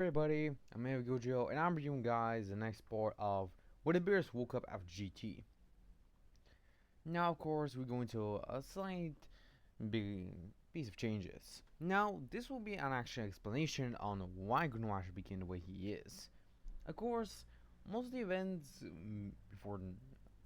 Everybody, I'm Gojo, and I'm bringing you guys the next part of When the Beerus Woke Up After GT. Now, of course, we're going to a slight big piece of changes. Now, this will be an actual explanation on why Gnu actually became the way he is. Of course, most of the events before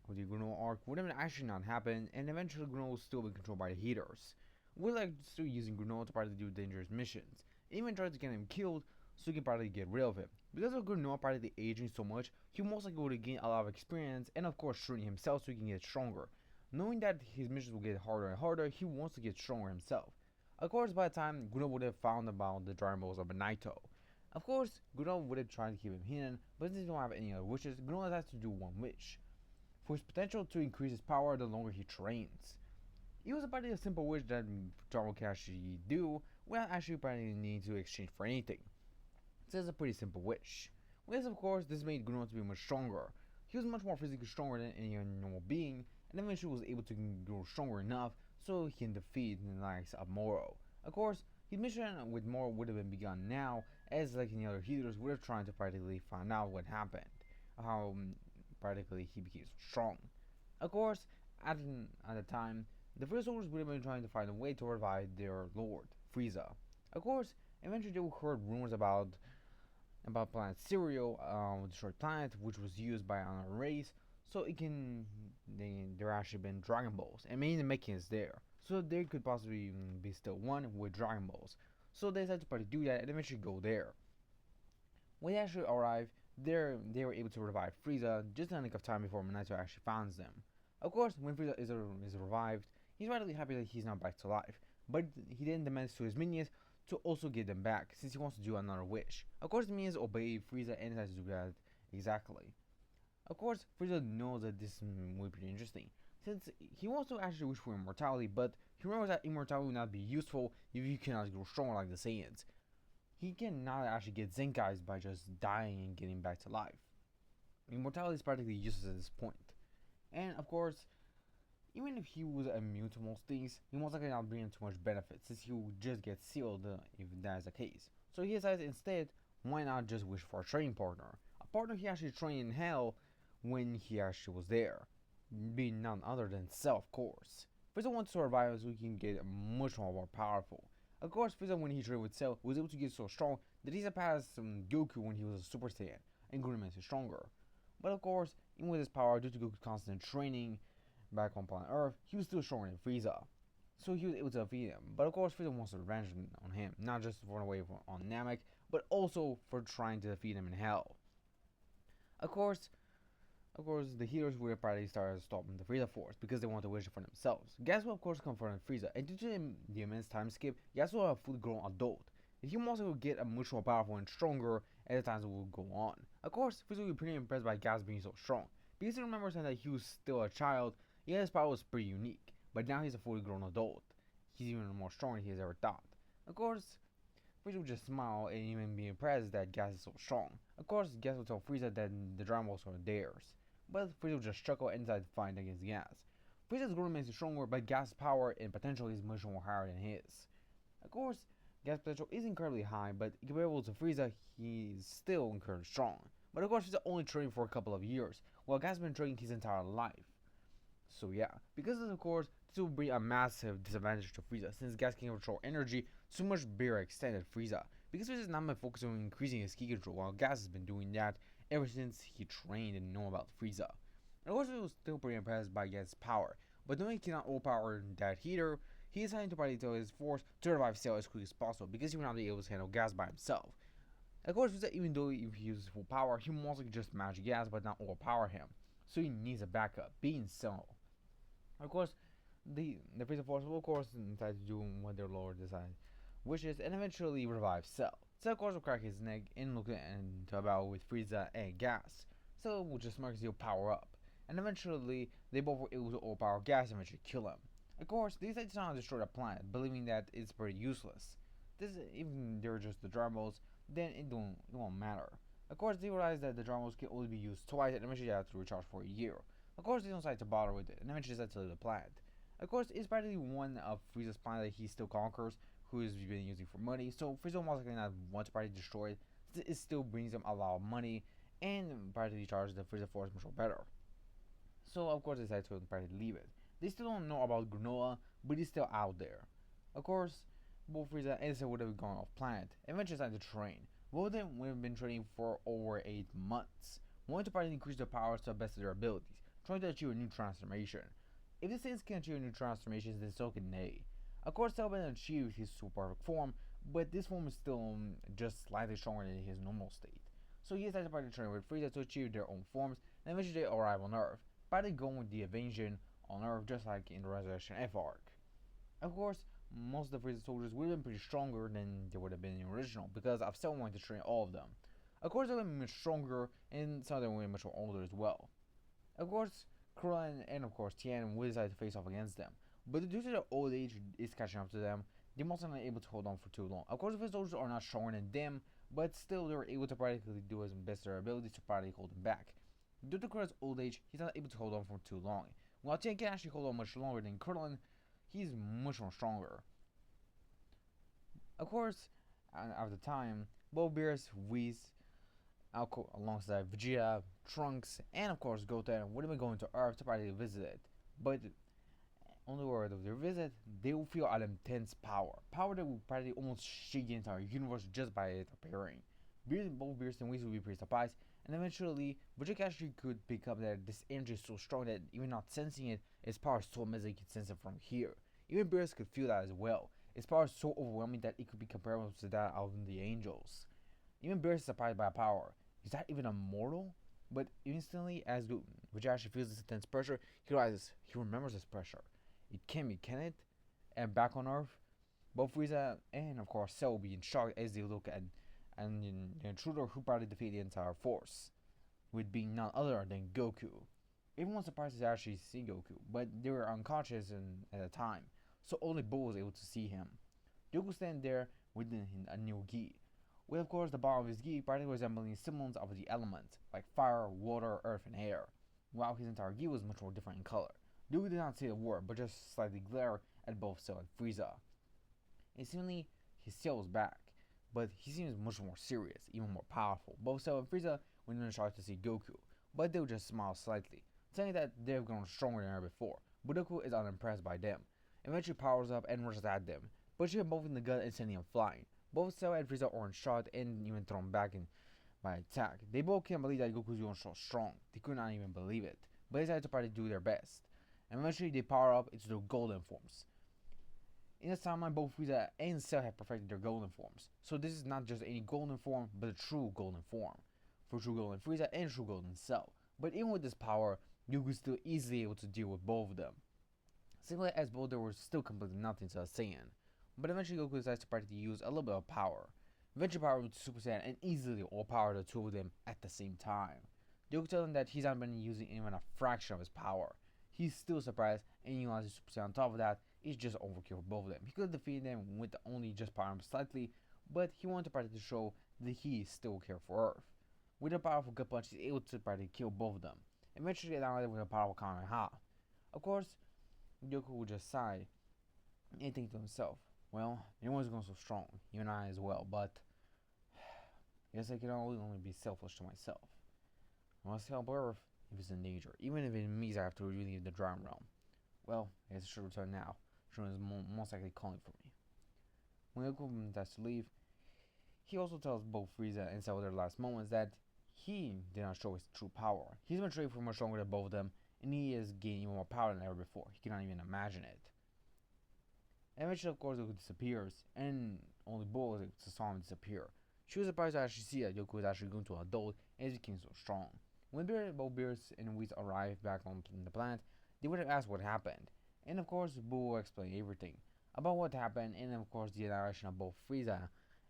the Gnu arc would have actually not happened, and eventually Gnu will still be controlled by the Heaters. We're like still using Gnu to probably do dangerous missions, even try to get him killed so we can probably get rid of him. Because of Gnu probably aging so much, he most likely would gain a lot of experience and of course training himself so he can get stronger. Knowing that his missions will get harder and harder, he wants to get stronger himself. Of course, by the time Gnu would have found about the Dragon Balls of Naito, of course, Gnu would have tried to keep him hidden, but since he don't have any other wishes, Gnu has to do one wish. For his potential to increase his power the longer he trains. It was about a simple wish that Dragon can actually do without actually probably needing to exchange for anything. So it's a pretty simple wish. Yes, of course, this made Gnu to be much stronger. He was much more physically stronger than any normal being, and eventually was able to grow stronger enough so he can defeat the likes of Moro. Of course, his mission with Moro would have been begun now, as like any other healers would have tried to practically find out what happened, how practically he became strong. Of course, at the time, the first soldiers would have been trying to find a way to revive their lord, Frieza. Of course, eventually they heard rumors about planet Serial, the short planet, which was used by another race, so it can there actually been Dragon Balls, and many of the mechanics there, so there could possibly be still one with Dragon Balls. So they decided to probably do that and eventually go there. When they actually arrived, they were able to revive Frieza just in a nick of time before Minato actually finds them. Of course, when Frieza is revived, he's rightly happy that he's now back to life, but he then demands to his minions to also give them back, since he wants to do another wish. Of course, the minions obey Frieza and decides to do that exactly. Of course, Frieza knows that this will be pretty interesting, since he wants to actually wish for immortality, but he remembers that immortality will not be useful if you cannot grow stronger like the Saiyans. He cannot actually get Zenkais by just dying and getting back to life. Immortality is practically useless at this point. And of course, even if he was immune to most things, he most likely not bring him too much benefit, since he would just get sealed if that is the case. So he decides instead, why not just wish for a training partner? A partner he actually trained in hell when he actually was there. Being none other than Cell, of course. Frieza wants to survive so he can get much more powerful. Of course, Frieza, when he trained with Cell, was able to get so strong that he surpassed Goku when he was a Super Saiyan and grew immensely stronger. But of course, even with his power, due to Goku's constant training back on planet Earth, he was still stronger than Frieza. So he was able to defeat him. But of course, Frieza wants revenge on him, not just for away on Namek, but also for trying to defeat him in Hell. Of course, the heroes will probably start stopping the Frieza force because they want to wish it for themselves. Gas will of course confront Frieza, and due to the immense time skip, Gas will have a fully grown adult. And he also will get much more powerful and stronger as the times will go on. Of course, Frieza will be pretty impressed by Gas being so strong, because he remembers that he was still a child, yet his power was pretty unique. But now he's a fully grown adult. He's even more strong than he has ever thought. Of course, Frieza will just smile and even be impressed that Gas is so strong. Of course, Gas will tell Frieza that the Dragon Balls are theirs. But Frieza will just chuckle and decide to fight against Gas. Frieza's grown immensely stronger, but Gas' power and potential is much more higher than his. Of course, Gas' potential is incredibly high, but comparable to Frieza, he's still incredibly strong. But of course, Frieza only trained for a couple of years, while Gas has been training his entire life. So yeah, because of course, this will bring a massive disadvantage to Frieza, since Gas can control energy to a much bigger extent than Frieza. Because Frieza is not been focusing on increasing his ki control, while Gas has been doing that ever since he trained and know about Frieza. And of course, he was still pretty impressed by Gas' power, but knowing he cannot overpower that heater, he decided to probably tell his force to revive Cell as quickly as possible, because he would not be able to handle Gas by himself. Of course, Frieza, even though if he uses full power, he mostly just match Gas but not overpower him, so he needs a backup, being Cell. Of course, the Frieza force will of course decide to do what their lord decides wishes and eventually revive Cell. Cell of course will crack his neck and look into about with Frieza and Gas. Cell will just mark he'll power up. And eventually they both were able to overpower Gas and eventually kill him. Of course, they decide to try to destroy the planet, believing that it's pretty useless. This even they're just the Dragon Balls, then it won't matter. Of course, they realize that the Dragon Balls can only be used twice and eventually they have to recharge for a year. Of course, they don't decide to bother with it, and eventually decide to leave the planet. Of course, it's practically one of Frieza's planet that he still conquers, who has been using for money, so Frieza most likely not want to probably destroy it, it still brings them a lot of money and practically charges the Frieza Force much more better. So of course they decide to practically leave it. They still don't know about Granola, but he's still out there. Of course, both Frieza and Cell would have gone off planet, eventually decided to train. Both of them would have been training for over 8 months, wanting to practically increase their powers to the best of their abilities, trying to achieve a new transformation. If the Saiyans can achieve new transformations, then so can they. Of course, Cell can achieve his super perfect form, but this form is still just slightly stronger than his normal state. So he decides to practically train with Frieza to achieve their own forms, and eventually they arrive on Earth, practically going with the invasion on Earth just like in the Resurrection F arc. Of course, most of the Frieza soldiers would have been pretty stronger than they would have been in the original because I've still wanted to train all of them. Of course, they would have been much stronger, and some of them would have been much more older as well. Of course, Krillin and of course Tien will decide to face off against them, but due to their old age is catching up to them, they're most likely not able to hold on for too long. Of course, the soldiers are not stronger than them, but still they were able to practically do as best their abilities to practically hold them back. Due to Krillin's old age, he's not able to hold on for too long. While Tien can actually hold on much longer than Krillin, he's much more stronger. Of course, at the time, both Beerus, Whis, alongside Vegeta, Trunks, and of course Goten would have been going to Earth to practically visit it. But on the word of their visit, they will feel an intense power that will practically almost shake the entire universe just by it appearing. Both Beerus and Whis will be pretty surprised, and eventually, Vegeta actually could pick up that this energy is so strong that even not sensing it, its power is so amazing he can sense it from here. Even Beerus could feel that as well. Its power is so overwhelming that it could be comparable to that of the angels. Even Beerus is surprised by power. Is that even immortal? But instantly, as Vegeta actually feels this intense pressure, he realizes he remembers this pressure. It can be, can it? And back on Earth, both Frieza and of course Cell will be in shock as they look at the intruder who probably defeated the entire force, with being none other than Goku. Everyone's surprised to actually see Goku, but they were unconscious at the time, so only Boo was able to see him. Goku standing there with a new gi, with of course the bottom of his gi practically resembling symbols of the elements, like fire, water, earth, and air, while his entire gi was much more different in color. Goku did not say a word, but just slightly glare at both Cell and Frieza. And seemingly, his tail was back, but he seems much more serious, even more powerful. Both Cell and Frieza were in shock to see Goku, but they would just smile slightly, saying that they've grown stronger than ever before. But Goku is unimpressed by them, eventually powers up and rushes at them, pushing them both in the gut and sending them flying. Both Cell and Frieza are shot and even thrown back by attack. They both can't believe that Goku's going so strong. They could not even believe it, but they decided to probably do their best. And eventually they power up into their golden forms. In this timeline, both Frieza and Cell have perfected their golden forms. So this is not just any golden form, but a true golden form. For true golden Frieza and true golden Cell. But even with this power, Goku is still easily able to deal with both of them. Simply as both there was still completely nothing to a Saiyan. But eventually Goku decides to practically use a little bit of power. Eventually power with Super Saiyan and easily overpower the two of them at the same time. Goku tells him that he's not been using even a fraction of his power. He's still surprised and utilizes Super Saiyan on top of that. It's just overkill for both of them. He could have defeated them with only just power slightly, but he wanted to practically show that he still cares for Earth. With a powerful gut punch, he's able to practically kill both of them. Eventually, they with a powerful Kamehameha. Of course, Goku would just sigh and think to himself, well, everyone's going so strong, you and I as well, but I guess I can only be selfish to myself. I must help Earth if it's in danger, even if it means I have to relieve the Dragon Realm. Well, I guess I should return now. Shun is most likely calling for me. When Goku decides to leave, he also tells both Frieza and Cell their last moments that he did not show his true power. He's been training for much longer than both of them, and he has gained even more power than ever before. He cannot even imagine it. Eventually, of course, Goku disappears, and only Bull was able to saw him disappear. She was surprised to actually see that Goku was actually going to an adult and he became so strong. When both Beerus and Whis arrived back on the planet, they would have asked what happened. And of course, Boo will explain everything about what happened, and of course, the interaction of both Frieza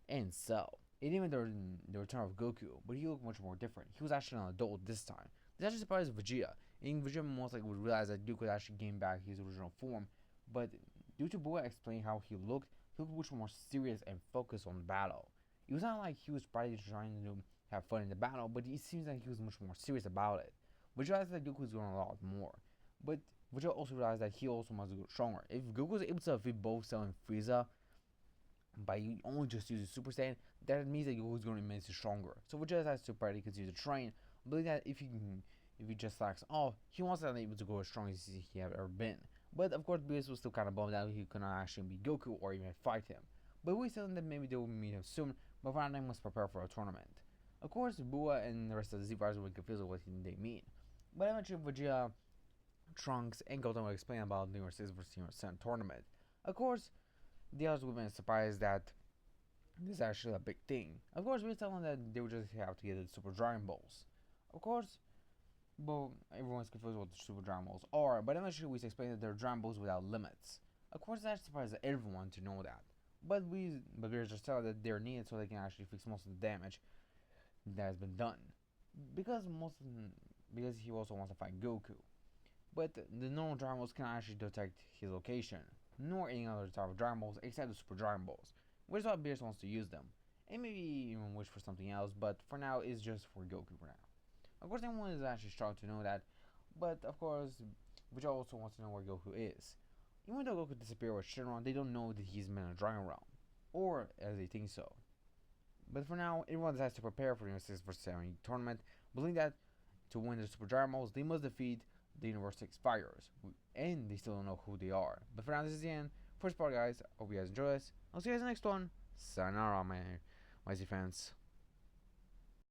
and Cell. And even the return of Goku, but he looked much more different. He was actually an adult this time. This actually surprised Vegeta, and Vegeta most likely would realize that Goku actually gained back his original form, but due to Boo explaining how he looked much more serious and focused on the battle. It was not like he was probably trying to have fun in the battle, but it seems like he was much more serious about it. Vegeta realized that Goku was going a lot more, but Vegeta also realized that he also must go stronger. If Goku was able to defeat both Cell and Frieza by only just using Super Saiyan, that means that Goku's going to be immensely stronger. So Vegeta has to probably continue to train, believing that if he just lacks all, he wants to be able to go as strong as he have ever been. But of course, Beerus was still kind of bummed out he could not actually beat Goku or even fight him. But we tell him that maybe they will meet him soon, but for now they must prepare for a tournament. Of course, Bua and the rest of the Z-Fighters will be confused with what they mean. But eventually, Vegeta, Trunks, and Goten will explain about the New York 6 vs. New York 7 tournament. Of course, the others will be surprised that this is actually a big thing. Of course, we tell them that they would just have to get the Super Dragon Balls. Of course, but everyone's confused what the Super Dragon Balls are, but eventually we explain that they're Dragon Balls without limits. Of course, that surprises everyone to know that. But we're just tell that they're needed so they can actually fix most of the damage that has been done. Because because he also wants to fight Goku. But the normal Dragon Balls cannot actually detect his location, nor any other type of Dragon Balls except the Super Dragon Balls, which is why Beerus wants to use them. And maybe even wish for something else, but for now it's just for Goku for now. Of course, everyone is actually shocked to know that, but of course, Vegeta also wants to know where Goku is. Even though Goku disappeared with Shenron, they don't know that he's been in a Dragon Realm, or as they think so. But for now, everyone decides to prepare for the Universe 6 vs. 7 tournament, believing that to win the Super Dragon Balls, they must defeat the Universe 6 Fighters, and they still don't know who they are. But for now, this is the end. First part, guys. Hope you guys enjoy this. I'll see you guys in the next one. Sayonara, my Z fans.